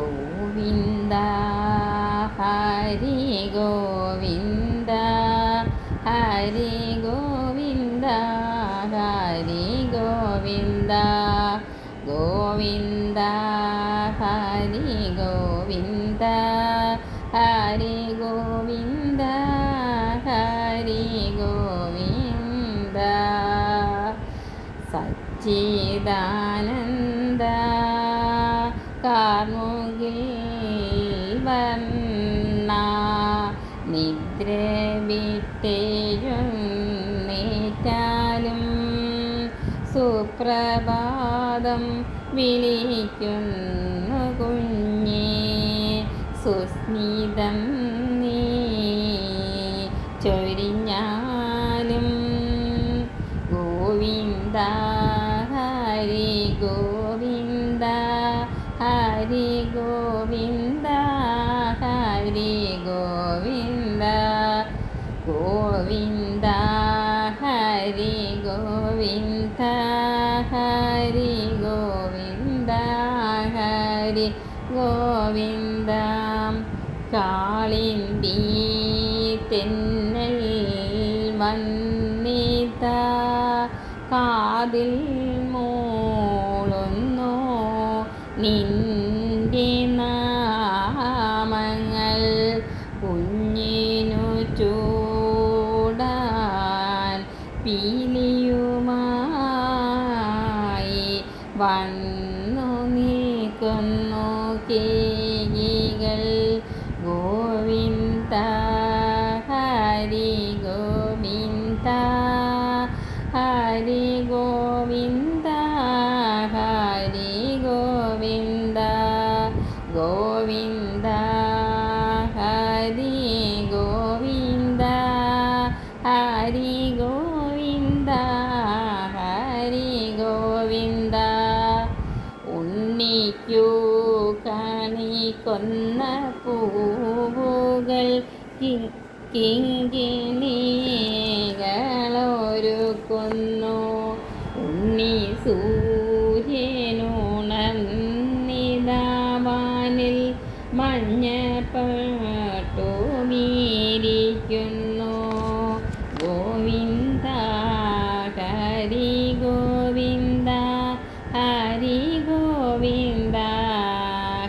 ഗോവിന്ദ ഹരി ഗോവിന്ദ ഹരി ഗോവിന്ദ ഹരി ഗോവിന്ദ ഗോവിന്ദ ഹരി ഗോവിന്ദ ഹരി ഗോവിന്ദ ഹരി ഗോവിന്ദ സച്ചിദാനന്ദ കാർമുകിൽ വർണ്ണ നിദ്ര വിട്ടെഴുന്നേറ്റാലും സുപ്രഭാതം വിളിക്കുന്നു കുഞ്ഞേ സുസ്മിതം നീ ചൊരിഞ്ഞാലും ഗോവിന്ദ ഹരി ഗോവിന്ദ ഹരി ഗോവിന്ദ ഹരി ഗോവിന്ദ ഗോവിന്ദ ഹരി ഗോവിന്ദ ഹരി ഗോവിന്ദ ഹരി ഗോവിന്ദ കാളിന്തി തെന്നൽ വന്നിത കാതിൽ മൂളുന്നു നിന്റെ നാമങ്ങൾ കുഞ്ഞിനു ചൂടാൻ പീലിയുമായി വന്നു നിൽക്കുന്നു കേകികൾ ഗോവിന്ദ ഹരി ഗോവിന്ദ ഹരി ഗോവിന്ദ ഹരി ഗോവിന്ദ ഗോവിന്ദ ഹരി ഗോവിന്ദ ഹരി ഗോവിന്ദ ഹരി ഗോവിന്ദ ഉണ്ണിക്കു കണി കൊന്ന പൂവുകൾ കിങ്കിണികളൊരുക്കുന്നു ഉണ്ണി സൂര്യനുണർന്നിതാവാനിൽ മഞ്ഞപ്പട്ടു വീരിക്കുന്നു ഗോവിന്ദ ഹരി ഗോവിന്ദ ഹരി ഗോവിന്ദ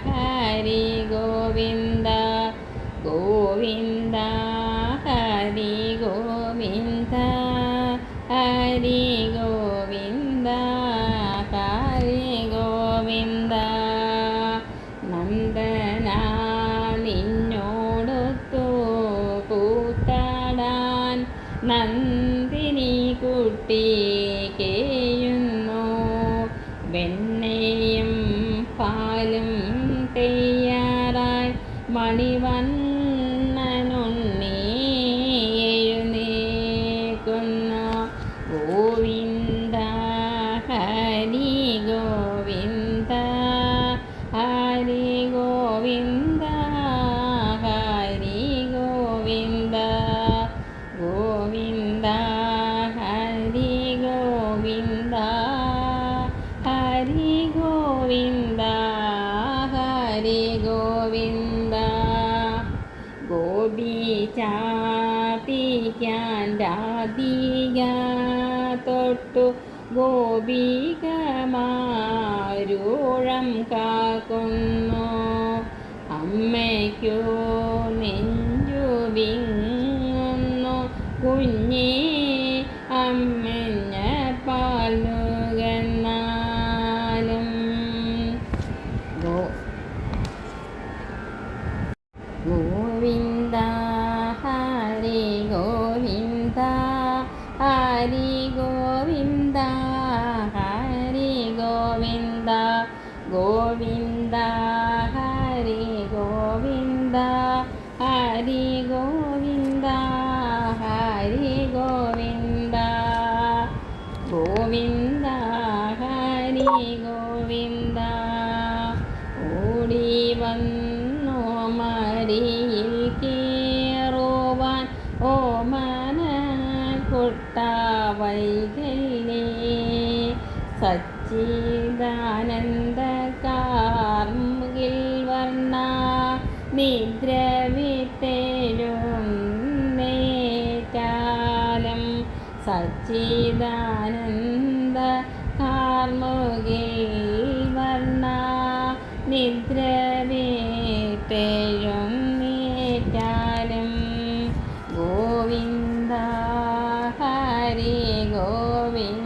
ഹരി ഗോവിന്ദ ഗോവിന്ദ ഹരി ഗോവിന്ദ ഹരി ഗോവിന്ദ ഹരി ഗോവിന്ദ നന്ദന നിന്നോടൊത്തു കൂത്താടാൻ നന്ദിനി കുട്ടി കേയുന്നു വെണ്ണയും പാലും തയ്യാറായി മണിവണ്ണനുണ്ണി എഴുന്നേൽക്കുന്നു ഗോവിന്ദ ഹരി ഗോവിന്ദ ഹരി ഗോവിന്ദ ഹരി ഗോവിന്ദ ഗോവിന്ദ ഹരി ഗോവിന്ദ ഹരി ഗോവിന്ദ ഹരി ഗോവിന്ദ ഗോപി ചാപിക്കാൻ രാധിക തൊട്ടു ഗോപികമാരൂഴം കാക്കുന്നു അമ്മയ്ക്കു നെഞ്ചു വിങ്ങുന്നു കുഞ്ഞേ അമ്മഞ്ഞ പാലുകന്നാലും ഗോവിന്ദ ഹരി ഗോവിന്ദ ഹരി ഗോവിന്ദ ഹരി ഗോവിന്ദ ഗോവിന്ദ ഹരി ഗോവിന്ദ ഹരി ഗോവിന്ദ ഹരി ഗോവിന്ദ ഗോവിന്ദ ഹരി ഗോവിന്ദ ഓടി വന്നു മടിയിൽ കേറുവാൻ ഓമന കുട്ട വൈകല്യേ സച്ചിദാനന്ദ കാർമുകിൽ നിദ്ര വിട്ടെഴുന്നേറ്റാലും സച്ചിദാനന്ദ കാർമുകിൽ വർണ്ണ നിദ്ര വിട്ടെഴുന്നേറ്റാലും ഗോവിന്ദ ഹരി ഗോവിന്ദ